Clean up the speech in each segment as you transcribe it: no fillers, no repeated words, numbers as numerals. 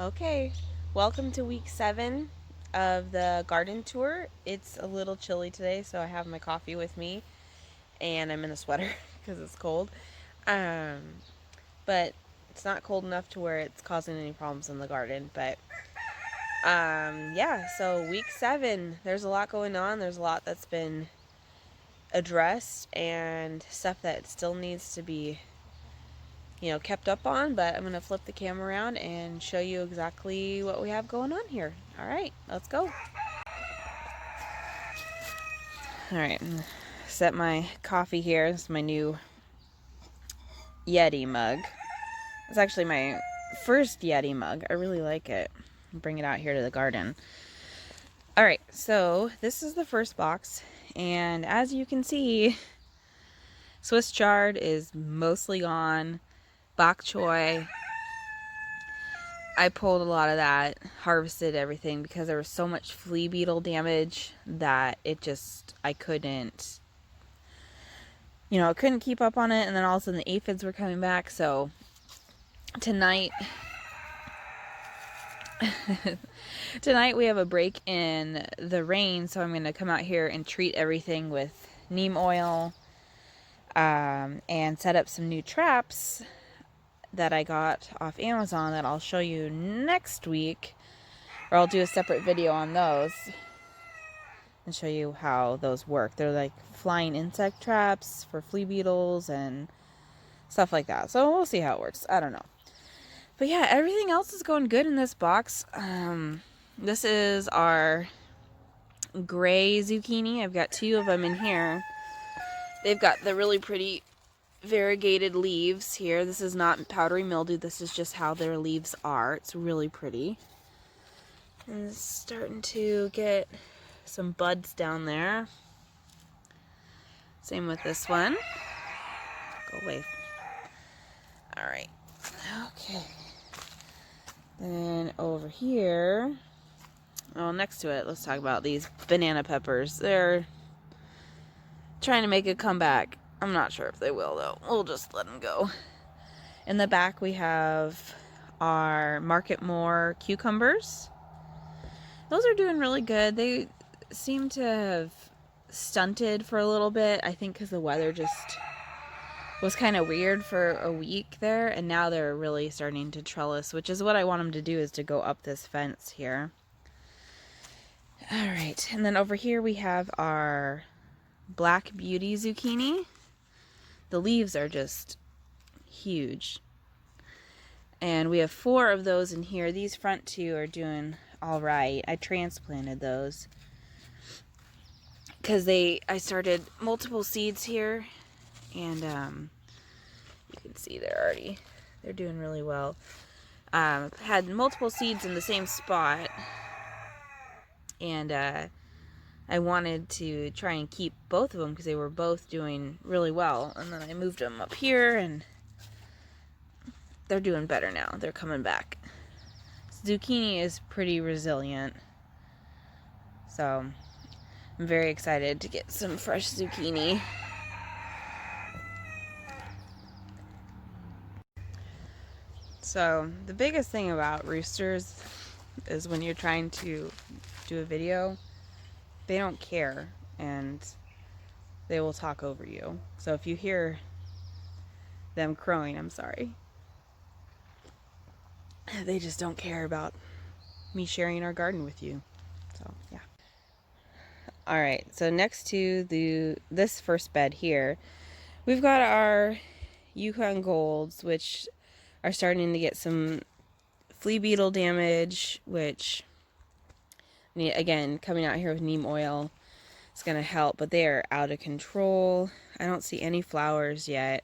Okay, welcome to week 7 of the garden tour. It's a little chilly today, so I have my coffee with me and I'm in a sweater because it's cold. Um, but it's not cold enough to where it's causing any problems in the garden. But yeah, so week 7, there's a lot going on. There's a lot that's been addressed and stuff that still needs to be kept up on, but I'm going to flip the camera around and show you exactly what we have going on here. All right, let's go. All right, set my coffee here. This is my new Yeti mug. It's actually my first Yeti mug. I really like it. Bring it out here to the garden. All right, so this is the first box, and as you can see, Swiss chard is mostly gone. Bok choy, I pulled a lot of that, harvested everything because there was so much flea beetle damage that I couldn't, I couldn't keep up on it. And then all of a sudden the aphids were coming back. So tonight, tonight we have a break in the rain. So I'm going to come out here and treat everything with neem oil, and set up some new traps that I got off Amazon that I'll show you next week, or I'll do a separate video on those and show you how those work. They're like flying insect traps for flea beetles and stuff like that. So we'll see how it works. I don't know. But yeah, everything else is going good in this box. This is our gray zucchini. I've got 2 of them in here. They've got the really pretty variegated leaves here. This is not powdery mildew. This is just how their leaves are. It's really pretty. And it's starting to get some buds down there. Same with this one. Go away. Alright. Okay. Then over here, next to it, let's talk about these banana peppers. They're trying to make a comeback. I'm not sure if they will, though. We'll just let them go. In the back, we have our Market More cucumbers. Those are doing really good. They seem to have stunted for a little bit, I think because the weather just was kind of weird for a week there, and now they're really starting to trellis, which is what I want them to do, is to go up this fence here. All right, and then over here we have our Black Beauty zucchini. The leaves are just huge, and we have 4 of those in here. These front 2 are doing all right. I transplanted those because I started multiple seeds here, and you can see they're doing really well. Had multiple seeds in the same spot, and I wanted to try and keep both of them because they were both doing really well. And then I moved them up here, and they're doing better now. They're coming back. Zucchini is pretty resilient, so I'm very excited to get some fresh zucchini. So the biggest thing about roosters is when you're trying to do a video, they don't care and they will talk over you. So if you hear them crowing, I'm sorry. They just don't care about me sharing our garden with you. So yeah. All right, so next to this first bed here, we've got our Yukon Golds, which are starting to get some flea beetle damage, which, again, coming out here with neem oil is going to help, but they are out of control. I don't see any flowers yet.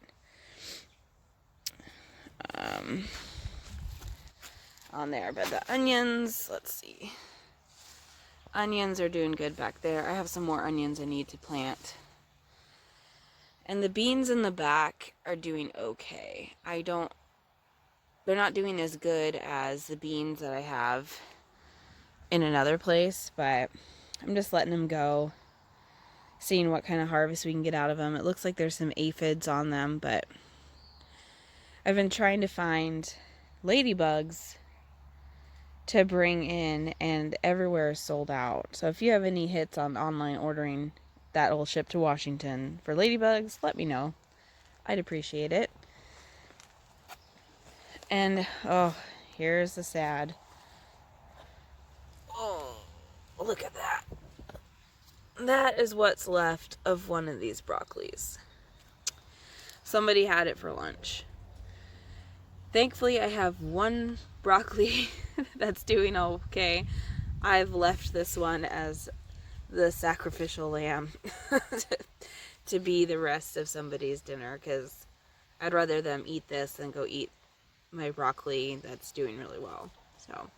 On there, but the onions, let's see. Onions are doing good back there. I have some more onions I need to plant. And the beans in the back are doing okay. They're not doing as good as the beans that I have in another place, but I'm just letting them go, seeing what kind of harvest we can get out of them. It looks like there's some aphids on them, but I've been trying to find ladybugs to bring in, and everywhere is sold out. So if you have any hits on online ordering that will ship to Washington for ladybugs, let me know. I'd appreciate it. And oh, here's the sad. Oh, look at that. That is what's left of one of these broccolis. Somebody had it for lunch. Thankfully, I have one broccoli that's doing okay. I've left this one as the sacrificial lamb to be the rest of somebody's dinner, because I'd rather them eat this than go eat my broccoli that's doing really well. So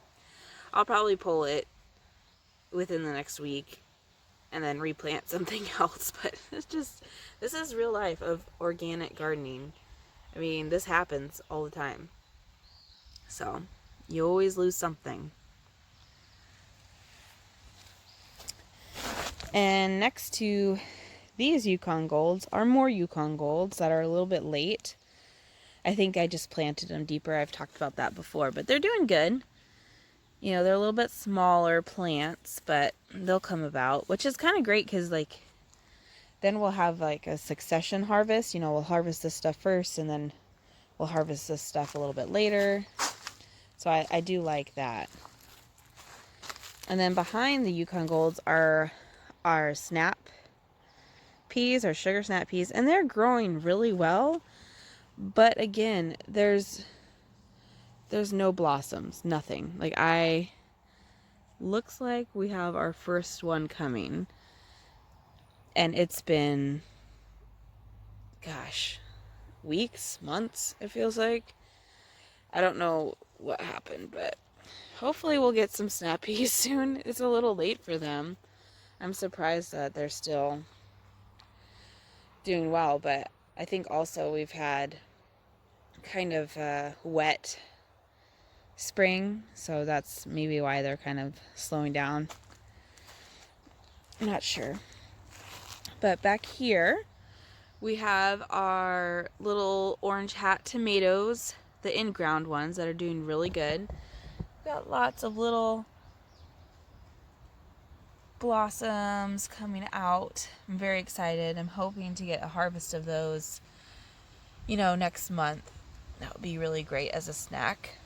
I'll probably pull it within the next week and then replant something else. But it's just, this is real life of organic gardening. I mean, this happens all the time. So you always lose something. And next to these Yukon Golds are more Yukon Golds that are a little bit late. I think I just planted them deeper. I've talked about that before, but they're doing good. You know, they're a little bit smaller plants, but they'll come about, which is kind of great because, like, then we'll have like a succession harvest. You know, we'll harvest this stuff first and then we'll harvest this stuff a little bit later. So I do like that. And then behind the Yukon Golds are our snap peas, our sugar snap peas, and they're growing really well. But again, there's no blossoms, nothing. Like, looks like we have our first one coming. And it's been, gosh, weeks, months, it feels like. I don't know what happened, but hopefully we'll get some snap peas soon. It's a little late for them. I'm surprised that they're still doing well, but I think also we've had kind of a wet spring, so that's maybe why they're kind of slowing down. I'm not sure. But back here we have our little orange hat tomatoes, the in-ground ones that are doing really good. We've got lots of little blossoms coming out. I'm very excited. I'm hoping to get a harvest of those, you know, next month. That would be really great as a snack.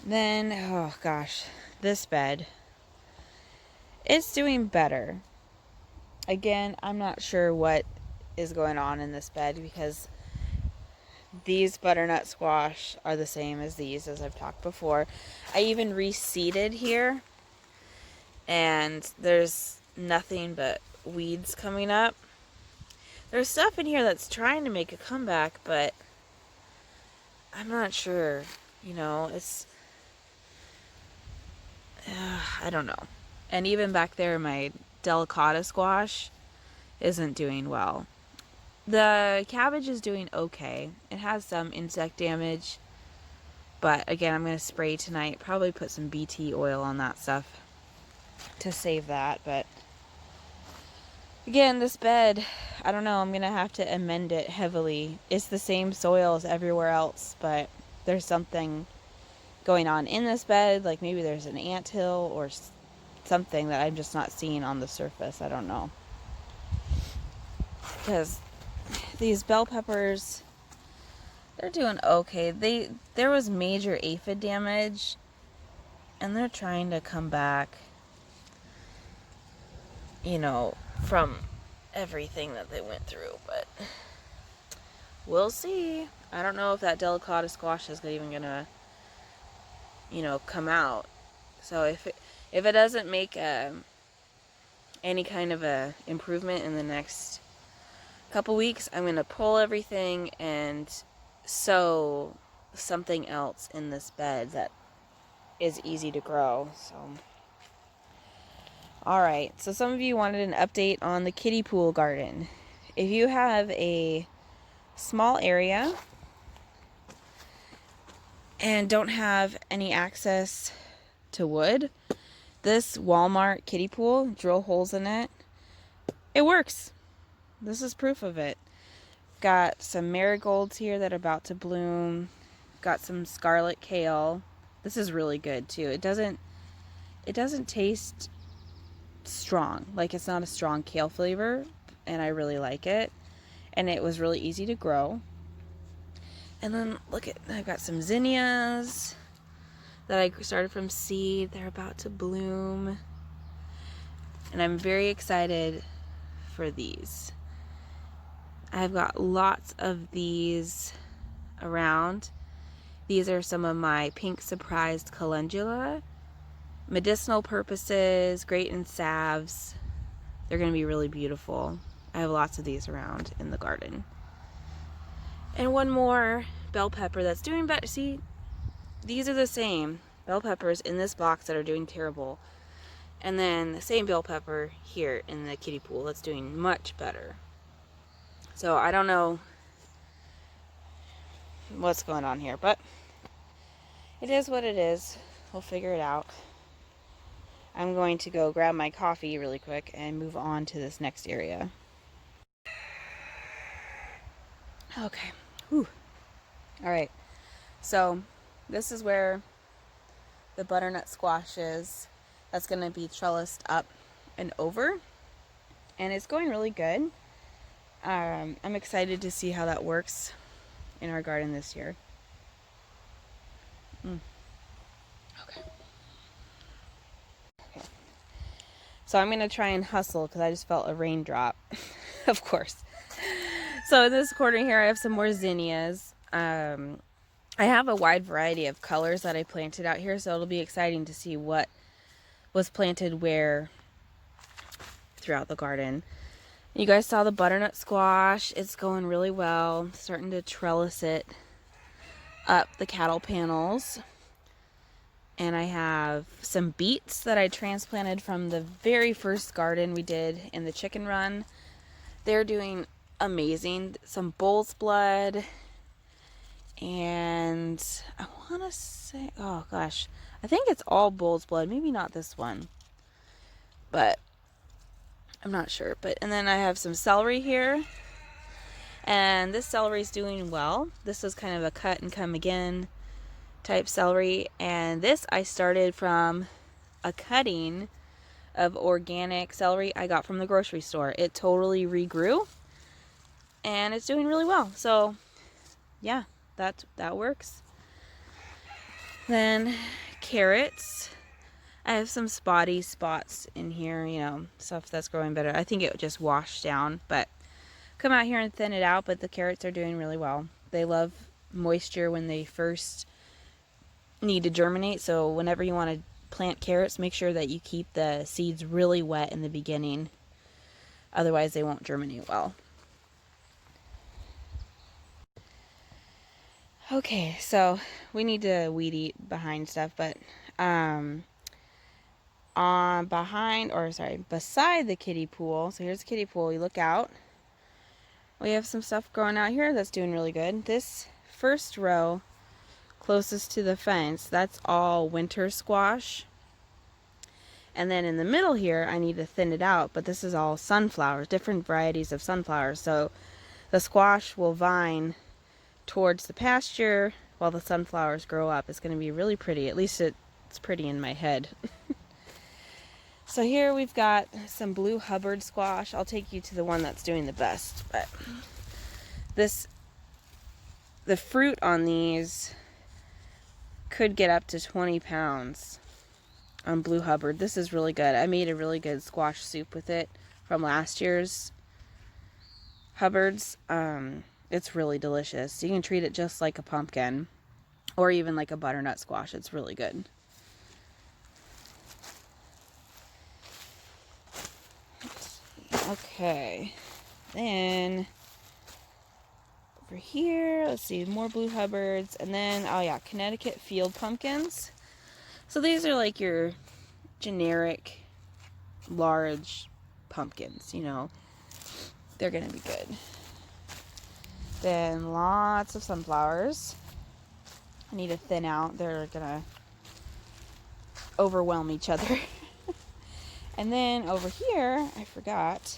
Then, oh gosh, this bed, it's doing better. Again, I'm not sure what is going on in this bed because these butternut squash are the same as these, as I've talked before. I even reseeded here and there's nothing but weeds coming up. There's stuff in here that's trying to make a comeback, but I'm not sure. You know, it's I don't know. And even back there, my delicata squash isn't doing well. The cabbage is doing okay. It has some insect damage, but again, I'm going to spray tonight. Probably put some BT oil on that stuff to save that. But again, this bed, I don't know, I'm going to have to amend it heavily. It's the same soil as everywhere else, but there's something going on in this bed. Like maybe there's an anthill or something that I'm just not seeing on the surface. I don't know. Because these bell peppers, they're doing okay. There was major aphid damage and they're trying to come back, you know, from everything that they went through, but we'll see. I don't know if that delicata squash is even gonna, you know, come out. So if it doesn't make any kind of a improvement in the next couple weeks, I'm gonna pull everything and sow something else in this bed that is easy to grow. So alright, so some of you wanted an update on the kiddie pool garden. If you have a small area and don't have any access to wood, this Walmart kiddie pool, drill holes in it, it works. This is proof of it. Got some marigolds here that are about to bloom. got some scarlet kale. This is really good too. It doesn't taste strong. Like, it's not a strong kale flavor, and I really like it. And it was really easy to grow. And then look at, I've got some zinnias that I started from seed. They're about to bloom. And I'm very excited for these. I've got lots of these around. These are some of my pink surprised calendula. Medicinal purposes, great in salves. They're going to be really beautiful. I have lots of these around in the garden. And one more bell pepper that's doing better. See, these are the same bell peppers in this box that are doing terrible. And then the same bell pepper here in the kiddie pool that's doing much better. So I don't know what's going on here, but it is what it is. We'll figure it out. I'm going to go grab my coffee really quick and move on to this next area. Okay. Whew. All right. So this is where the butternut squash is. That's going to be trellised up and over. And it's going really good. I'm excited to see how that works in our garden this year. Okay. So I'm going to try and hustle because I just felt a raindrop, of course. So in this corner here, I have some more zinnias. I have a wide variety of colors that I planted out here, so it'll be exciting to see what was planted where throughout the garden. You guys saw the butternut squash. It's going really well. I'm starting to trellis it up the cattle panels. And I have some beets that I transplanted from the very first garden we did in the chicken run. They're doing amazing. Some bull's blood. And I want to say, oh gosh, I think it's all bull's blood. Maybe not this one, but I'm not sure. And then I have some celery here. And this celery is doing well. This is kind of a cut and come again type celery, and this I started from a cutting of organic celery I got from the grocery store. It totally regrew and it's doing really well. So yeah, that works. Then carrots. I have some spotty spots in here, you know, stuff that's growing better. I think it just washed down, but come out here and thin it out. But the carrots are doing really well. They love moisture when they first need to germinate, so whenever you want to plant carrots, make sure that you keep the seeds really wet in the beginning, otherwise they won't germinate well. Okay, so we need to weed eat behind stuff, but beside the kiddie pool, so here's the kiddie pool, you look out, we have some stuff growing out here that's doing really good. This first row closest to the fence, that's all winter squash. And then in the middle here, I need to thin it out, but this is all sunflowers, different varieties of sunflowers. So the squash will vine towards the pasture while the sunflowers grow up. It's going to be really pretty. At least it's pretty in my head. So here we've got some blue Hubbard squash. I'll take you to the one that's doing the best. But the fruit on these could get up to 20 pounds on blue Hubbard. This is really good. I made a really good squash soup with it from last year's Hubbards. It's really delicious. You can treat it just like a pumpkin or even like a butternut squash. It's really good. Okay, then over here, let's see, more blue Hubbards, and then, oh yeah, Connecticut field pumpkins. So these are like your generic large pumpkins, you know, they're gonna be good. Then lots of sunflowers. I need to thin out, they're gonna overwhelm each other. And then over here, I forgot,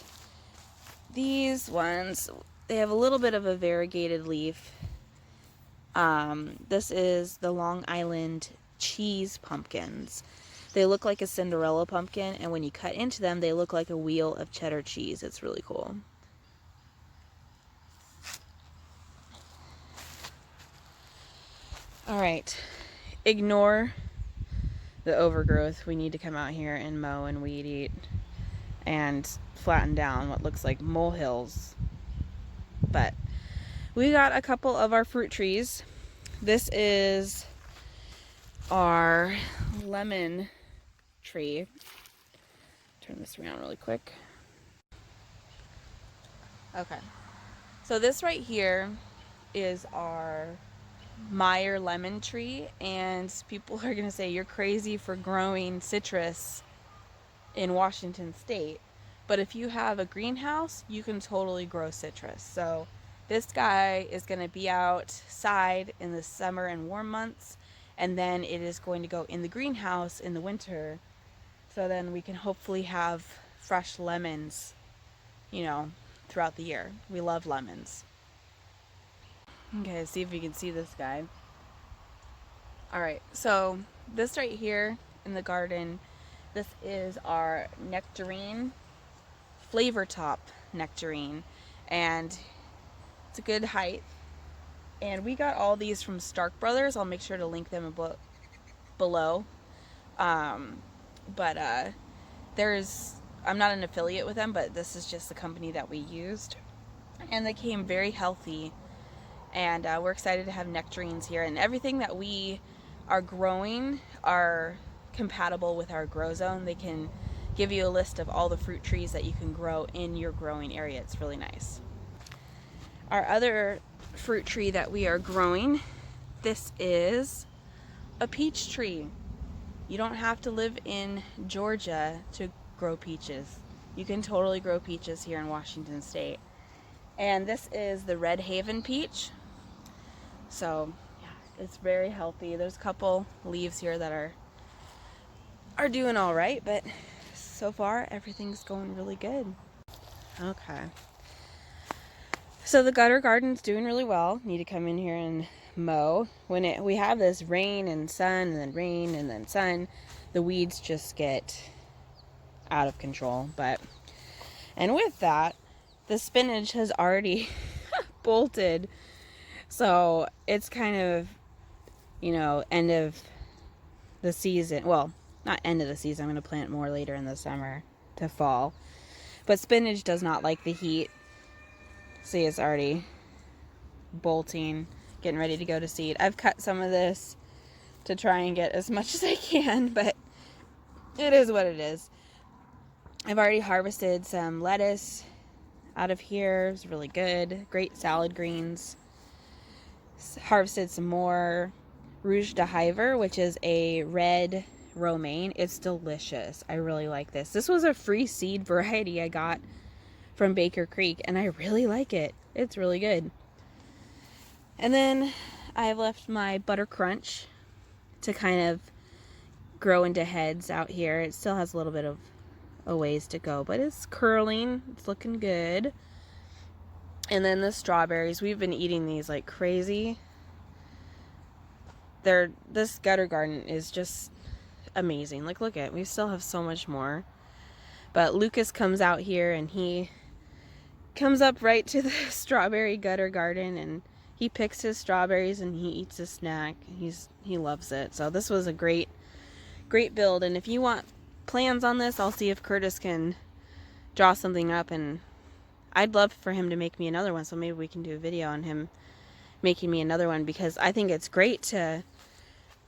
these ones, they have a little bit of a variegated leaf. This is the Long Island cheese pumpkins. They look like a Cinderella pumpkin, and when you cut into them, they look like a wheel of cheddar cheese. It's really cool. All right, ignore the overgrowth. We need to come out here and mow and weed eat and flatten down what looks like molehills. But we got a couple of our fruit trees. This is our lemon tree. Turn this around really quick. Okay, so this right here is our Meyer lemon tree, and people are gonna say you're crazy for growing citrus in Washington State, but if you have a greenhouse, you can totally grow citrus. So this guy is gonna be outside in the summer and warm months, and then it is going to go in the greenhouse in the winter, so then we can hopefully have fresh lemons, you know, throughout the year. We love lemons. Okay, see if you can see this guy. Alright, so this right here in the garden, this is our nectarine, flavor top nectarine, and it's a good height. And we got all these from Stark Brothers. I'll make sure to link them below. I'm not an affiliate with them, but this is just the company that we used. And they came very healthy. And we're excited to have nectarines here. And everything that we are growing are compatible with our grow zone. They can give you a list of all the fruit trees that you can grow in your growing area. It's really nice. Our other fruit tree that we are growing, this is a peach tree. You don't have to live in Georgia to grow peaches. You can totally grow peaches here in Washington State. And this is the Red Haven peach. So yeah, it's very healthy. There's a couple leaves here that are doing all right, but so far everything's going really good. Okay. So the gutter garden's doing really well. Need to come in here and mow. When we have this rain and sun and then rain and then sun, the weeds just get out of control. And with that, the spinach has already bolted. So it's kind of, end of the season. Well, not end of the season. I'm going to plant more later in the summer to fall. But spinach does not like the heat. See, it's already bolting, getting ready to go to seed. I've cut some of this to try and get as much as I can, but it is what it is. I've already harvested some lettuce out of here. It's really good. Great salad greens. Harvested some more Rouge de Hiver, which is a red romaine. It's delicious. I really like this. This was a free seed variety I got from Baker Creek, and I really like it. It's really good. And then I've left my Butter Crunch to kind of grow into heads out here. It still has a little bit of a ways to go, but it's curling. It's looking good. And then the strawberries, we've been eating these like crazy. This gutter garden is just amazing. Like, look at it. We still have so much more. But Lucas comes out here and he comes up right to the strawberry gutter garden and he picks his strawberries and he eats a snack. He loves it. So this was a great build. And if you want plans on this, I'll see if Curtis can draw something up, and I'd love for him to make me another one. So maybe we can do a video on him making me another one, because I think it's great to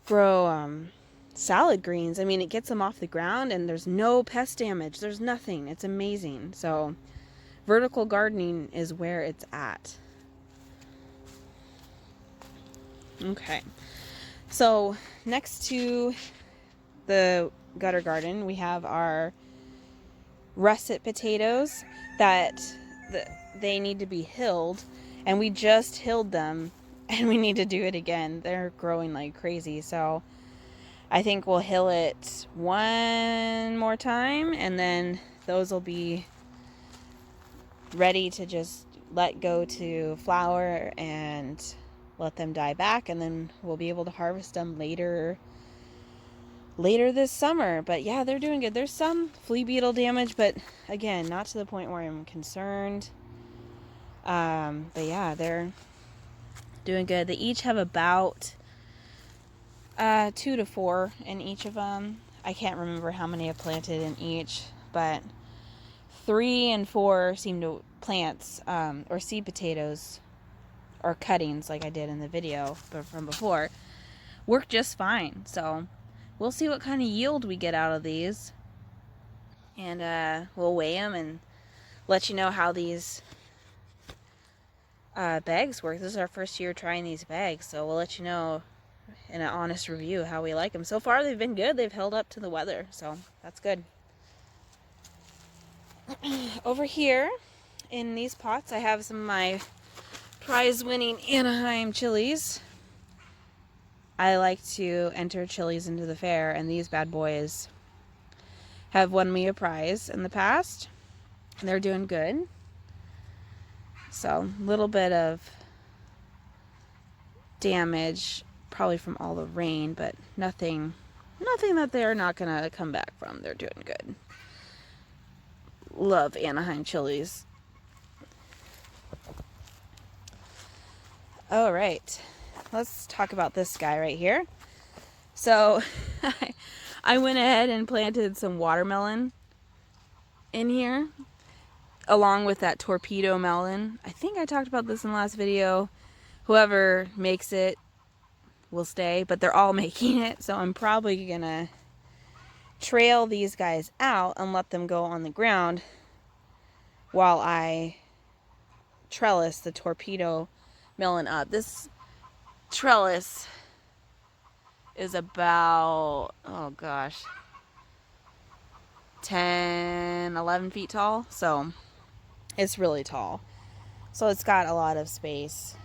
grow salad greens. I mean, it gets them off the ground and there's no pest damage. There's nothing. It's amazing. So vertical gardening is where it's at. Okay. So next to the gutter garden, we have our russet potatoes that they need to be hilled, and we just hilled them and we need to do it again. They're growing like crazy. So I think we'll hill it one more time, and then those will be ready to just let go to flower and let them die back, and then we'll be able to harvest them later this summer. But yeah, they're doing good. There's some flea beetle damage, but again, not to the point where I'm concerned. But yeah, they're doing good. They each have about 2 to 4 in each of them. I can't remember how many I've planted in each, but 3 and 4 seem to plants or seed potatoes or cuttings, like I did in the video from before, work just fine. So we'll see what kind of yield we get out of these, and we'll weigh them and let you know how these bags work. This is our first year trying these bags, so we'll let you know in an honest review how we like them. So far they've been good. They've held up to the weather, so that's good. Over here in these pots I have some of my prize-winning Anaheim chilies. I like to enter chilies into the fair, and these bad boys have won me a prize in the past. They're doing good. So, a little bit of damage, probably from all the rain, but nothing that they're not going to come back from. They're doing good. Love Anaheim chilies. All right, let's talk about this guy right here. So I went ahead and planted some watermelon in here along with that torpedo melon. I think I talked about this in the last video. Whoever makes it will stay, but they're all making it, so I'm probably gonna trail these guys out and let them go on the ground while I trellis the torpedo melon up. This trellis is about, oh gosh, 10, 11 feet tall, so it's really tall. So it's got a lot of space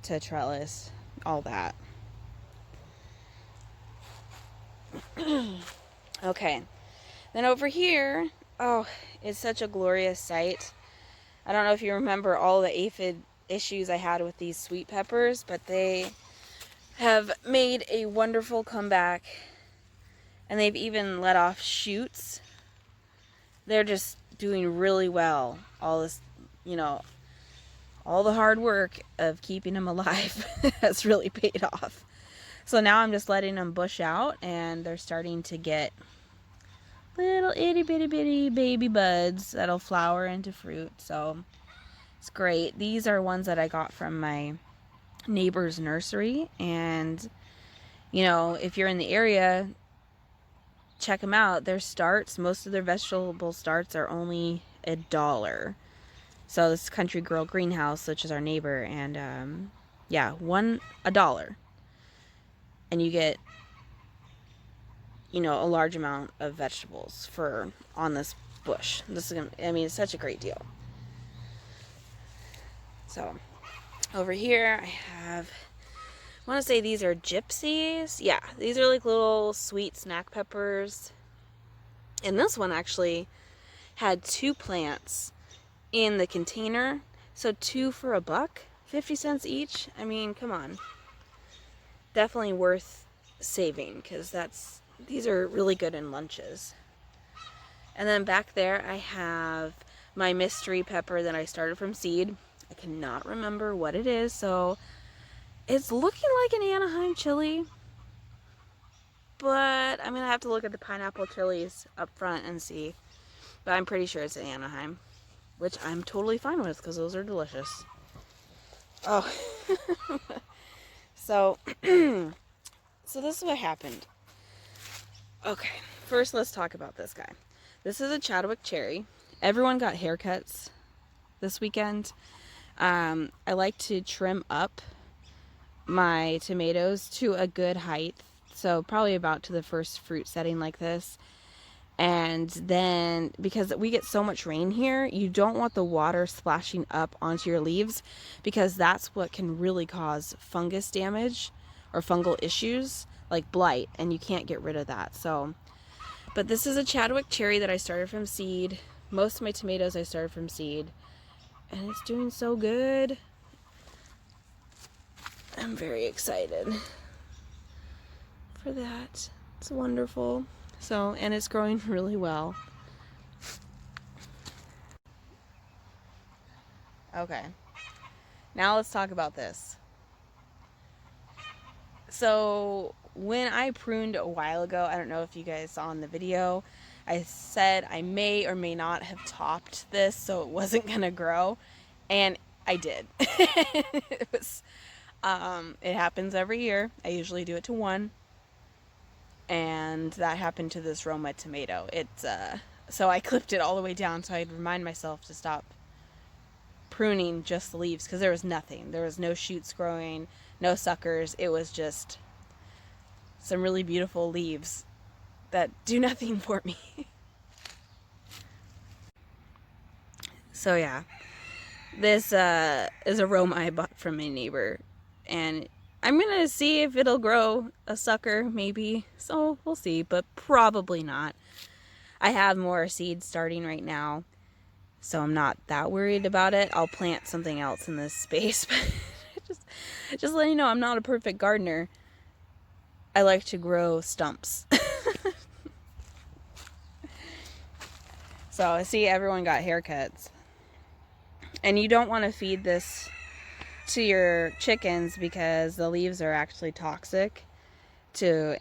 to trellis all that. Okay, then over here, oh, it's such a glorious sight. I don't know if you remember all the aphid issues I had with these sweet peppers, but they have made a wonderful comeback, and they've even let off shoots. They're just doing really well. All this, all the hard work of keeping them alive has really paid off. So now I'm just letting them bush out, and they're starting to get little itty bitty bitty baby buds that'll flower into fruit. So it's great. These are ones that I got from my neighbor's nursery, and if you're in the area, check them out. Their starts, most of their vegetable starts are only $1. So this Country Girl Greenhouse, which is our neighbor, and $1, and you get a large amount of vegetables on this bush. This is it's such a great deal. So over here I want to say these are gypsies. Yeah, these are like little sweet snack peppers. And this one actually had 2 plants in the container. So 2 for $1, 50 cents each. I mean, come on. Definitely worth saving, because these are really good in lunches. And then back there I have my mystery pepper that I started from seed. I cannot remember what it is, so it's looking like an Anaheim chili, but I'm gonna have to look at the pineapple chilies up front and see. But I'm pretty sure it's an Anaheim, which I'm totally fine with, because those are delicious. Oh, so this is what happened. Okay, first let's talk about this guy. This is a Chadwick cherry. Everyone got haircuts this weekend. I like to trim up my tomatoes to a good height, so probably about to the first fruit setting like this. And then, because we get so much rain here, you don't want the water splashing up onto your leaves, because that's what can really cause fungus damage or fungal issues like blight, and you can't get rid of that. So, but this is a Chadwick cherry that I started from seed. Most of my tomatoes I started from seed, and it's doing so good. I'm very excited for that. It's wonderful. So, and it's growing really well. Okay. Now let's talk about this. So, when I pruned a while ago, I don't know if you guys saw in the video, I said I may or may not have topped this so it wasn't gonna grow, and I did. It was, it happens every year. I usually do it to one, and that happened to this Roma tomato. So I clipped it all the way down so I'd remind myself to stop pruning just the leaves, because there was nothing. There was no shoots growing, no suckers. It was just some really beautiful leaves that do nothing for me. So yeah, this is a Roma I bought from my neighbor, and I'm gonna see if it'll grow a sucker, maybe. So we'll see, but probably not. I have more seeds starting right now, so I'm not that worried about it. I'll plant something else in this space. just letting you know, I'm not a perfect gardener. I like to grow stumps. So I see everyone got haircuts. And you don't want to feed this to your chickens because the leaves are actually toxic to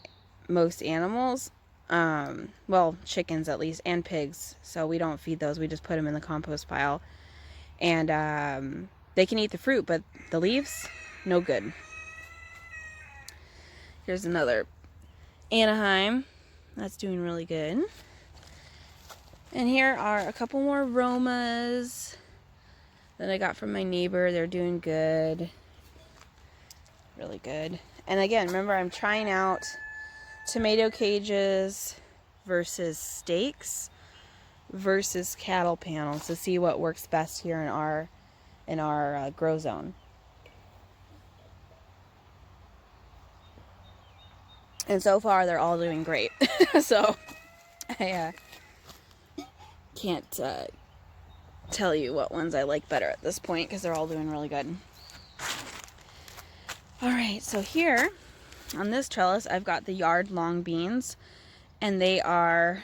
most animals. Well, chickens at least, and pigs. So we don't feed those. We just put them in the compost pile. And they can eat the fruit, but the leaves, no good. Here's another Anaheim. That's doing really good. And here are a couple more Romas that I got from my neighbor. They're doing good. Really good. And again, remember, I'm trying out tomato cages versus stakes versus cattle panels to see what works best here in our grow zone. And so far, they're all doing great. So I can't tell you what ones I like better at this point because they're all doing really good. Alright, so here on this trellis I've got the yard long beans, and they are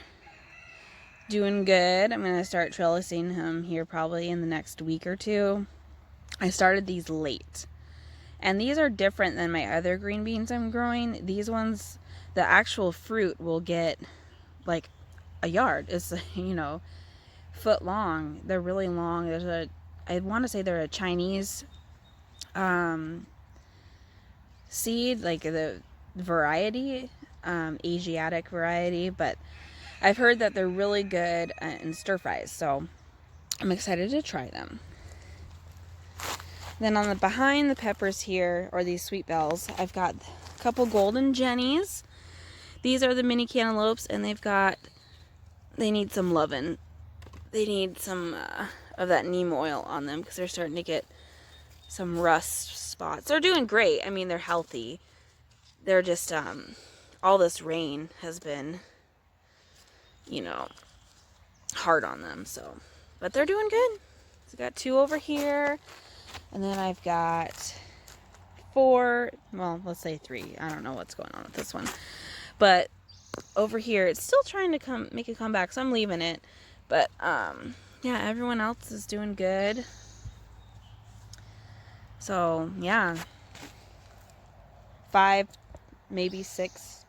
doing good. I'm going to start trellising them here probably in the next week or two. I started these late, and these are different than my other green beans I'm growing. These ones, the actual fruit will get like a yard. It's, you know, foot long. They're really long. I want to say they're a Chinese seed, like the variety, Asiatic variety, but I've heard that they're really good in stir fries, so I'm excited to try them. Then on the behind the peppers here, or these sweet bells, I've got a couple golden jennies. These are the mini cantaloupes, and they need some loving. They need some of that neem oil on them because they're starting to get some rust spots. They're doing great. I mean, they're healthy. They're just, all this rain has been, you know, hard on them. So, but they're doing good. So I've got 2 over here. And then I've got 4, well, let's say 3. I don't know what's going on with this one. But over here, it's still trying to make a comeback, so I'm leaving it. But, yeah, everyone else is doing good. So, yeah. 5, maybe 6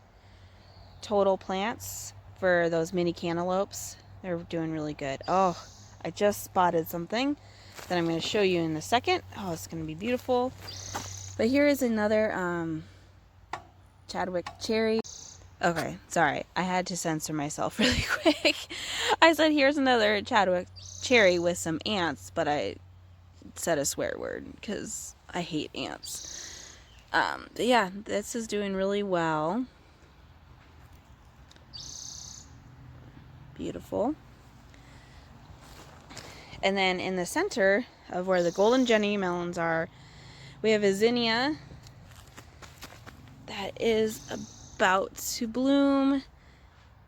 total plants for those mini cantaloupes. They're doing really good. Oh, I just spotted something that I'm going to show you in a second. Oh, it's going to be beautiful. But here is another Chadwick cherry. Okay, sorry. I had to censor myself really quick. I said here's another Chadwick cherry with some ants, but I said a swear word because I hate ants. But yeah, this is doing really well. Beautiful. And then in the center of where the golden Jenny melons are, we have a zinnia that is about to bloom.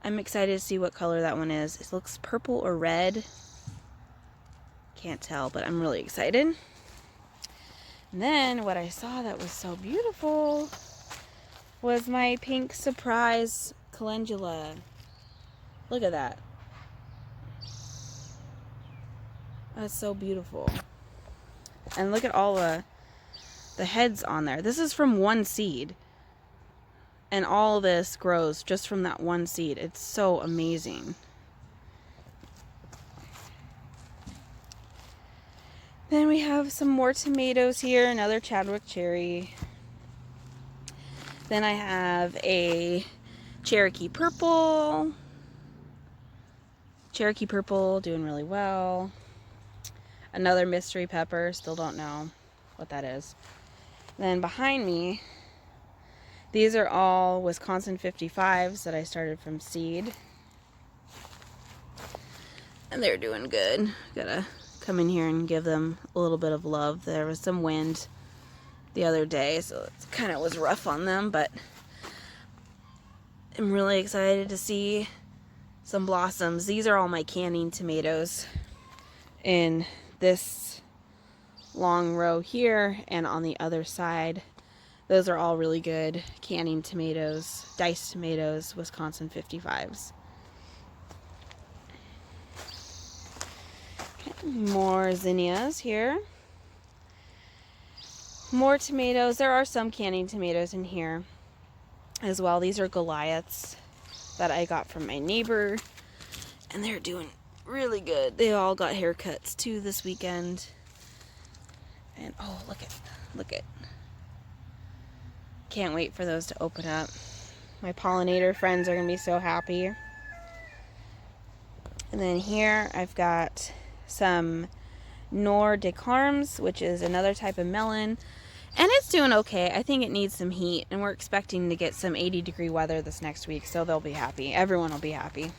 I'm excited to see what color that one is. It looks purple or red. Can't tell, but I'm really excited. And then what I saw that was so beautiful was my pink surprise calendula. Look at that. That's so beautiful. And look at all the heads on there. This is from one seed. And all this grows just from that one seed. It's so amazing. Then we have some more tomatoes here. Another Chadwick cherry. Then I have a Cherokee purple. Cherokee purple doing really well. Another mystery pepper. Still don't know what that is. Then behind me, these are all Wisconsin 55s that I started from seed. And they're doing good. Gotta come in here and give them a little bit of love. There was some wind the other day, so it kind of was rough on them, but I'm really excited to see some blossoms. These are all my canning tomatoes in this long row here and on the other side. Those are all really good canning tomatoes, diced tomatoes, Wisconsin 55s. Okay, more zinnias here. More tomatoes. There are some canning tomatoes in here as well. These are Goliaths that I got from my neighbor, and they're doing really good. They all got haircuts too this weekend. And oh, look at. Can't wait for those to open up. My pollinator friends are gonna be so happy. And then here I've got some Nor de Carmes, which is another type of melon. And it's doing okay. I think it needs some heat, and we're expecting to get some 80-degree weather this next week, so they'll be happy. Everyone will be happy.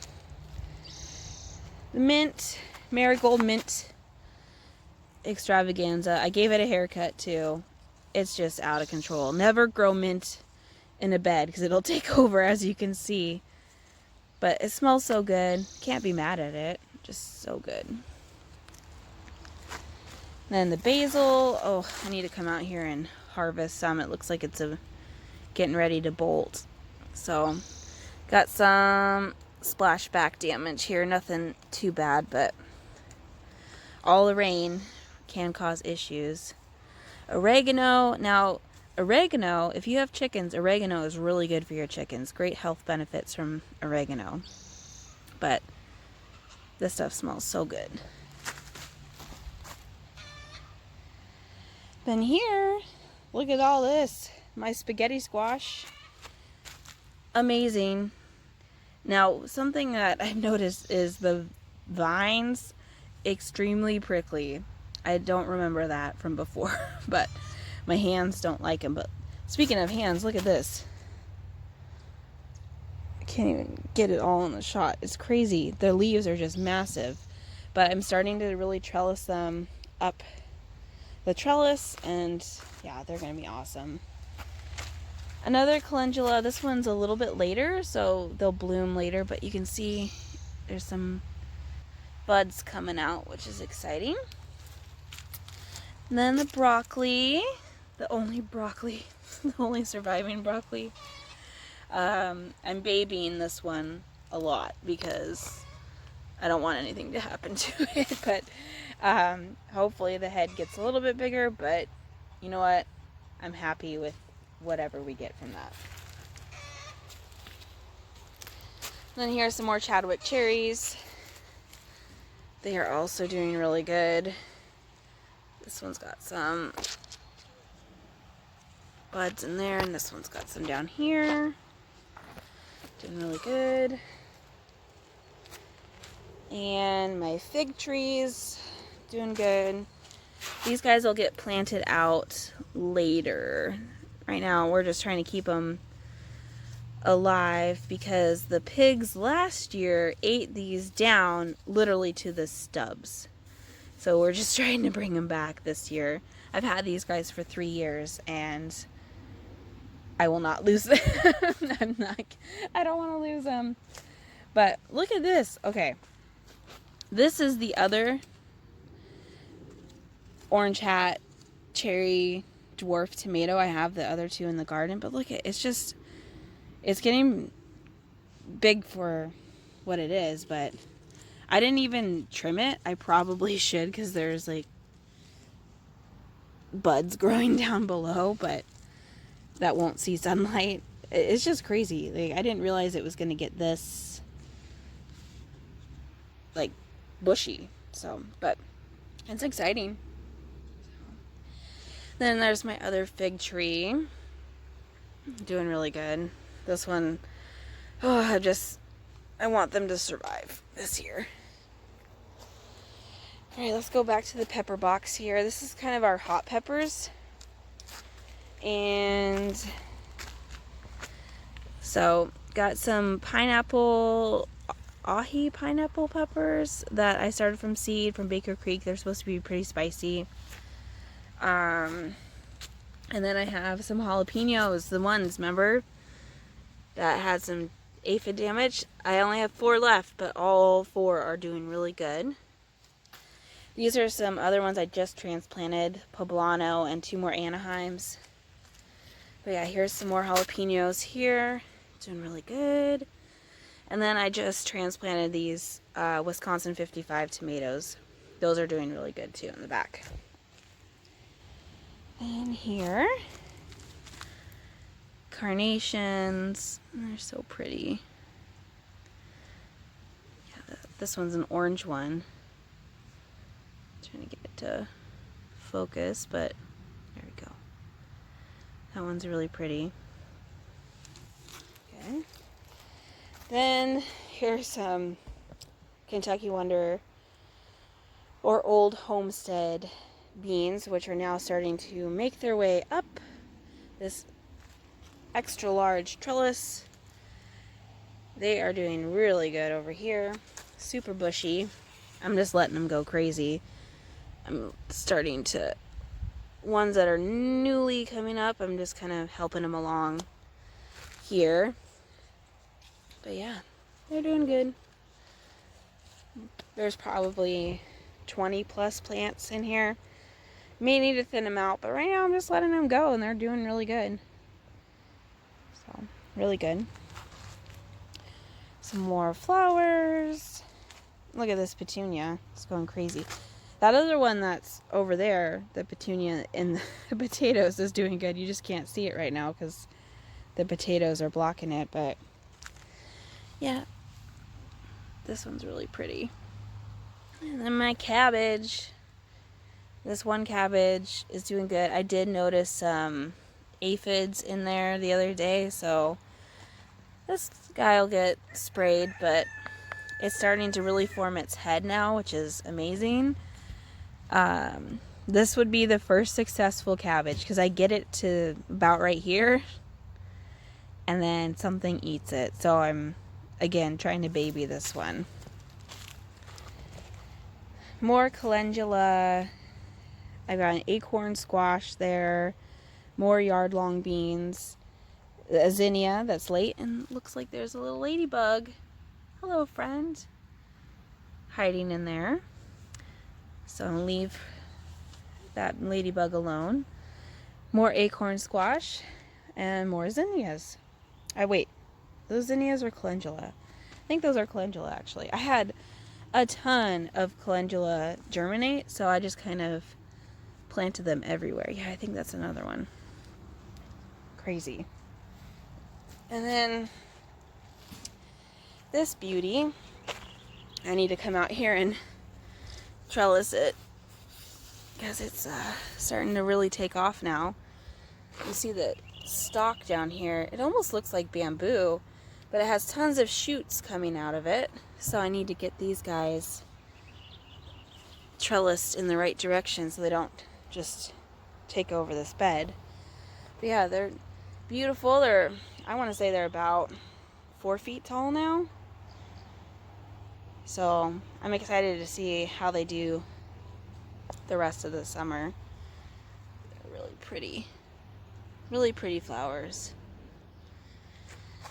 The mint, marigold mint extravaganza. I gave it a haircut too. It's just out of control. Never grow mint in a bed because it'll take over, as you can see. But it smells so good. Can't be mad at it. Just so good. Then the basil. Oh, I need to come out here and harvest some. It looks like it's getting ready to bolt. So, got some splashback damage here. Nothing too bad, but all the rain can cause issues. Oregano. Now, oregano, if you have chickens, oregano is really good for your chickens. Great health benefits from oregano. But this stuff smells so good. Then here, look at all this. My spaghetti squash. Amazing. Now, something that I've noticed is the vines extremely prickly. I don't remember that from before, but my hands don't like them. But speaking of hands, look at this. I can't even get it all in the shot. It's crazy. The leaves are just massive. But I'm starting to really trellis them up the trellis, and yeah, they're going to be awesome. Another calendula. This one's a little bit later, so they'll bloom later, but you can see there's some buds coming out, which is exciting. And then the broccoli, the only broccoli, the only surviving broccoli. I'm babying this one a lot because I don't want anything to happen to it, but hopefully the head gets a little bit bigger, but you know what? I'm happy with whatever we get from that. Then here are some more Chadwick cherries. They are also doing really good. This one's got some buds in there, and this one's got some down here. Doing really good. And my fig trees, doing good. These guys will get planted out later. Right now, we're just trying to keep them alive because the pigs last year ate these down literally to the stubs. So we're just trying to bring them back this year. I've had these guys for 3 years, and I will not lose them. I don't want to lose them. But look at this. Okay. This is the other orange hat cherry dwarf tomato. I have the other two in the garden, but look, it's getting big for what it is, but I didn't even trim it. I probably should, because there's like buds growing down below, but that won't see sunlight. It's just crazy. Like, I didn't realize it was going to get this like bushy. So, but it's exciting. Then there's my other fig tree. Doing really good. This one, oh, I want them to survive this year. Alright, let's go back to the pepper box here. This is kind of our hot peppers. And so, got some pineapple, ahi pineapple peppers that I started from seed from Baker Creek. They're supposed to be pretty spicy. And then I have some jalapenos, the ones, remember, that had some aphid damage. I only have 4 left, but all 4 are doing really good. These are some other ones I just transplanted, Poblano and 2 more Anaheims. But yeah, here's some more jalapenos here, doing really good. And then I just transplanted these Wisconsin 55 tomatoes. Those are doing really good too in the back. And here, carnations. They're so pretty. Yeah, this one's an orange one. Trying to get it to focus, but there we go. That one's really pretty. Okay. Then here's some Kentucky Wonder or Old Homestead beans, which are now starting to make their way up this extra large trellis. They are doing really good over here. Super bushy. I'm just letting them go crazy. I'm starting to, ones that are newly coming up, I'm just kind of helping them along here. But yeah, they're doing good. There's probably 20 plus plants in here. May need to thin them out, but right now I'm just letting them go, and they're doing really good. So, really good. Some more flowers. Look at this petunia. It's going crazy. That other one that's over there, the petunia in the potatoes, is doing good. You just can't see it right now because the potatoes are blocking it, but yeah, this one's really pretty. And then my cabbage. This one cabbage is doing good. I did notice some aphids in there the other day, so this guy will get sprayed, but it's starting to really form its head now, which is amazing. This would be the first successful cabbage because I get it to about right here and then something eats it. So I'm, again, trying to baby this one. More calendula. I've got an acorn squash there. More yard-long beans. A zinnia that's late, and looks like there's a little ladybug. Hello, friend. Hiding in there. So I'm going to leave that ladybug alone. More acorn squash. And more zinnias. Wait. Those zinnias are calendula. I think those are calendula, actually. I had a ton of calendula germinate, so I just kind of planted them everywhere. Yeah, I think that's another one. Crazy. And then this beauty, I need to come out here and trellis it because it's starting to really take off now. You see the stalk down here. It almost looks like bamboo, but it has tons of shoots coming out of it. So I need to get these guys trellised in the right direction so they don't just take over this bed. But yeah, they're beautiful. I want to say they're about 4 feet tall now. So I'm excited to see how they do the rest of the summer. They're really pretty flowers.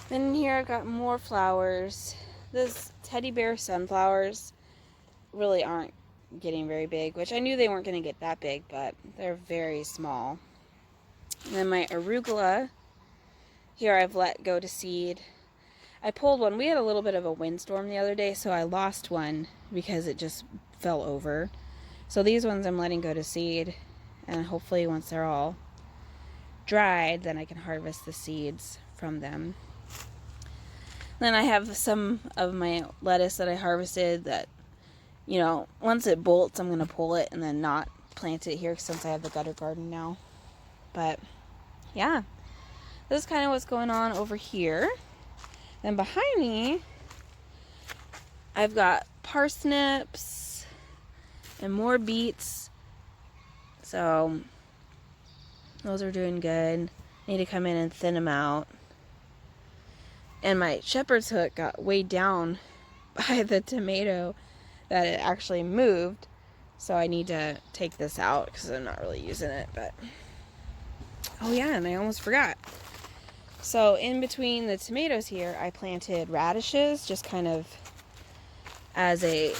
Then here I've got more flowers. This teddy bear sunflowers really aren't getting very big, which I knew they weren't going to get that big, but they're very small. And then my arugula, here I've let go to seed. I pulled one. We had a little bit of a windstorm the other day, so I lost one because it just fell over. So these ones I'm letting go to seed, and hopefully once they're all dried, then I can harvest the seeds from them. Then I have some of my lettuce that I harvested that, you know, once it bolts, I'm going to pull it and then not plant it here since I have the gutter garden now. But yeah, this is kind of what's going on over here. Then behind me, I've got parsnips and more beets. So those are doing good. Need to come in and thin them out. And my shepherd's hook got weighed down by the tomato that it actually moved. So I need to take this out because I'm not really using it. But oh yeah, and I almost forgot. So in between the tomatoes here, I planted radishes just kind of as a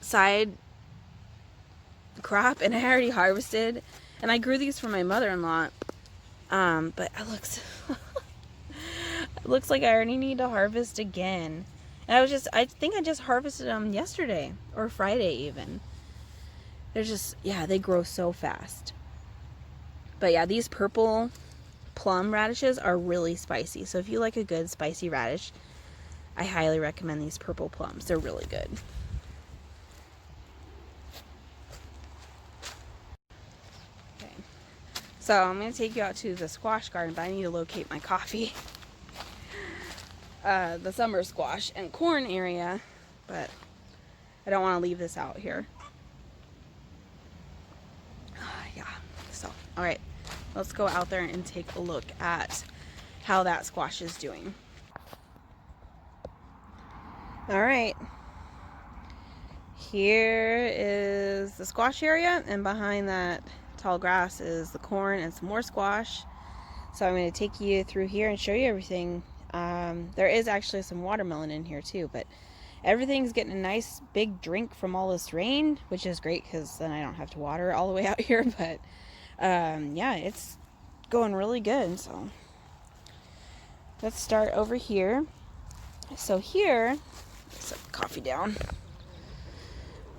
side crop, and I already harvested. And I grew these for my mother-in-law. But it looks it looks like I already need to harvest again. And I think I just harvested them yesterday or Friday even. They're just, yeah, they grow so fast. But yeah, these purple plum radishes are really spicy. So if you like a good spicy radish, I highly recommend these purple plums. They're really good. Okay. So I'm going to take you out to the squash garden, but I need to locate my coffee. The summer squash and corn area, but I don't want to leave this out here. Yeah. So, all right. Let's go out there and take a look at how that squash is doing. All right. Here is the squash area, and behind that tall grass is the corn and some more squash. So I'm going to take you through here and show you everything. There is actually some watermelon in here too, but everything's getting a nice big drink from all this rain, which is great because then I don't have to water all the way out here. But yeah, it's going really good. So let's start over here. So here, set the coffee down.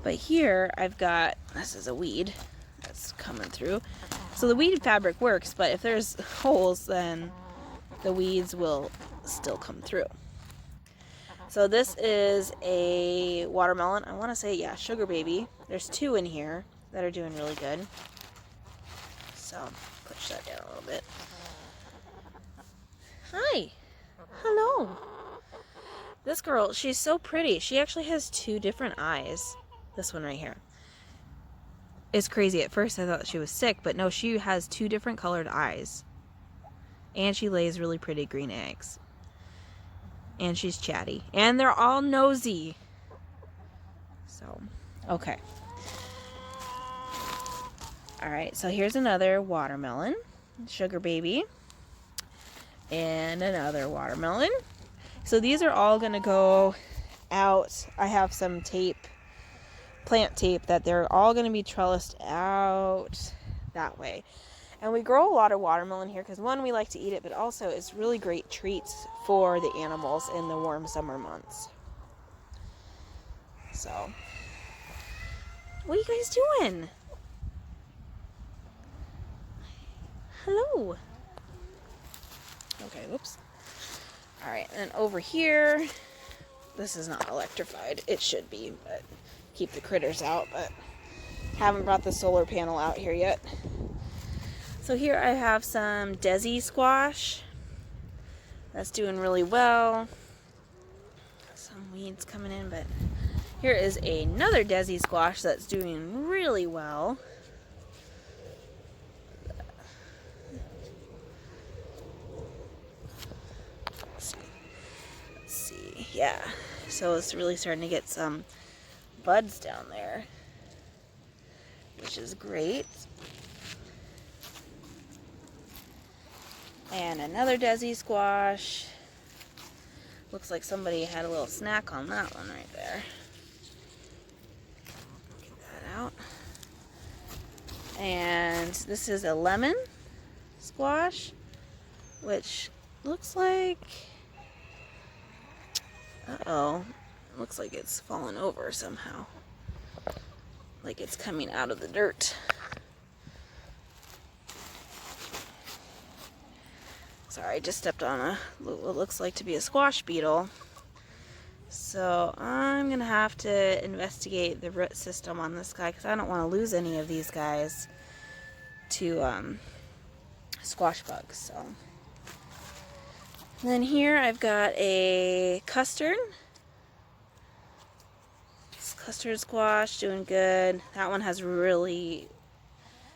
But here I've got, this is a weed that's coming through. So the weed fabric works, but if there's holes, then the weeds will still come through. So this is a watermelon. I want to say, yeah, Sugar Baby. There's two in here that are doing really good. So push that down a little bit. Hi. Hello. This girl, she's so pretty. She actually has two different eyes. This one right here. It's crazy. At first I thought she was sick, but no, she has two different colored eyes. And she lays really pretty green eggs. And she's chatty. And they're all nosy. So, okay. Alright, so here's another watermelon. Sugar Baby. And another watermelon. So these are all going to go out. I have some tape, plant tape, that they're all going to be trellised out that way. And we grow a lot of watermelon here because, one, we like to eat it, but also it's really great treats for the animals in the warm summer months. So, what are you guys doing? Hello. Okay, whoops. All right, and then over here, this is not electrified. It should be, but keep the critters out, but haven't brought the solar panel out here yet. So here I have some Desi squash. That's doing really well. Some weeds coming in, but here is another Desi squash that's doing really well. Let's see. Yeah. So it's really starting to get some buds down there, which is great. And another Desi squash. Looks like somebody had a little snack on that one right there. Get that out. And this is a lemon squash, which looks like, uh-oh, looks like it's fallen over somehow. Like it's coming out of the dirt. Sorry, I just stepped on what looks like to be a squash beetle. So I'm gonna have to investigate the root system on this guy because I don't want to lose any of these guys to squash bugs. So then here I've got a custard. This custard squash doing good. That one has really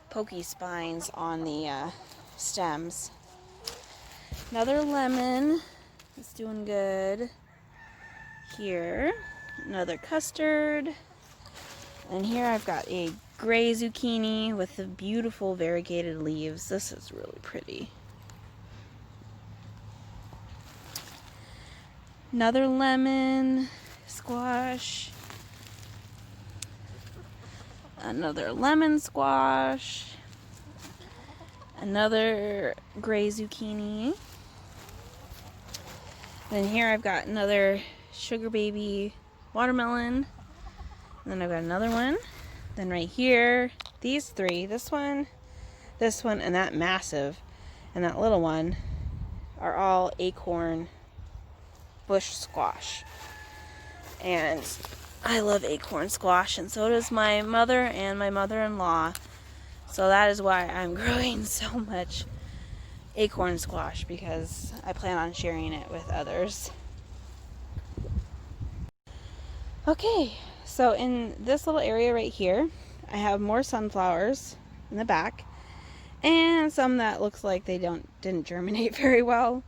pokey spines on the stems. Another lemon is doing good here. Another custard. And here I've got a gray zucchini with the beautiful variegated leaves. This is really pretty. Another lemon squash. Another lemon squash. Another gray zucchini. Then here I've got another sugar baby watermelon. And then I've got another one. Then right here, these three, this one, and that massive, and that little one, are all acorn bush squash. And I love acorn squash, and so does my mother and my mother-in-law. So that is why I'm growing so much acorn squash, because I plan on sharing it with others. Okay, so in this little area right here, I have more sunflowers in the back, and some that looks like they didn't germinate very well.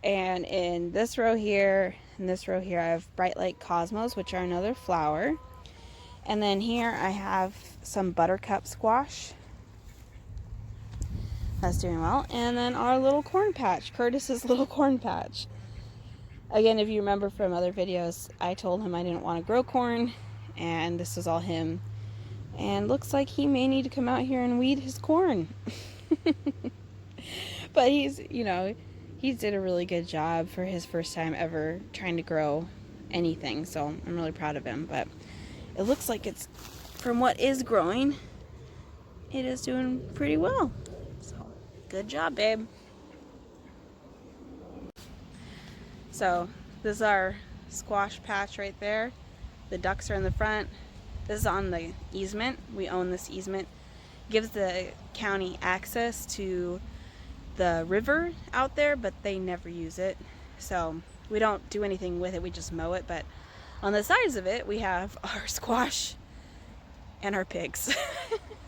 And in this row here, and this row here, I have Bright Light Cosmos, which are another flower. And then here I have some buttercup squash. That's doing well. And then our little corn patch, Curtis's little corn patch. Again, if you remember from other videos, I told him I didn't want to grow corn, and this is all him. And looks like he may need to come out here and weed his corn. But he's, you know, he did a really good job for his first time ever trying to grow anything, so I'm really proud of him. But it looks like it's, from what is growing, it is doing pretty well. So good job, babe. So this is our squash patch right there. The ducks are in the front. This is on the easement. We own this easement. Gives the county access to the river out there, but they never use it. So we don't do anything with it. We just mow it. But on the sides of it, we have our squash and our pigs.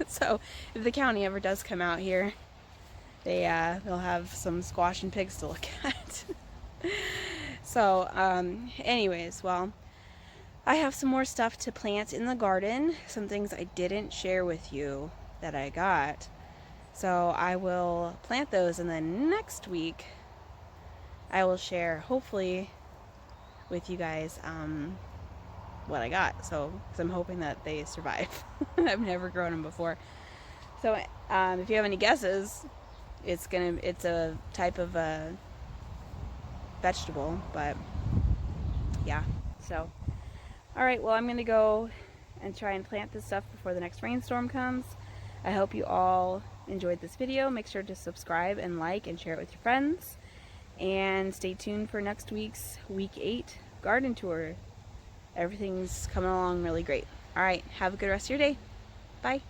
So if the county ever does come out here, they'll have some squash and pigs to look at. So anyways, well, I have some more stuff to plant in the garden, some things I didn't share with you that I got. So I will plant those, and then next week I will share, hopefully, with you guys what I got. So, because I'm hoping that they survive. I've never grown them before. So if you have any guesses, it's a type of a vegetable, but yeah. So all right, well, I'm going to go and try and plant this stuff before the next rainstorm comes. I hope you all enjoyed this video. Make sure to subscribe and like and share it with your friends. And stay tuned for next week's week 8 garden tour. Everything's coming along really great. All right, have a good rest of your day. Bye.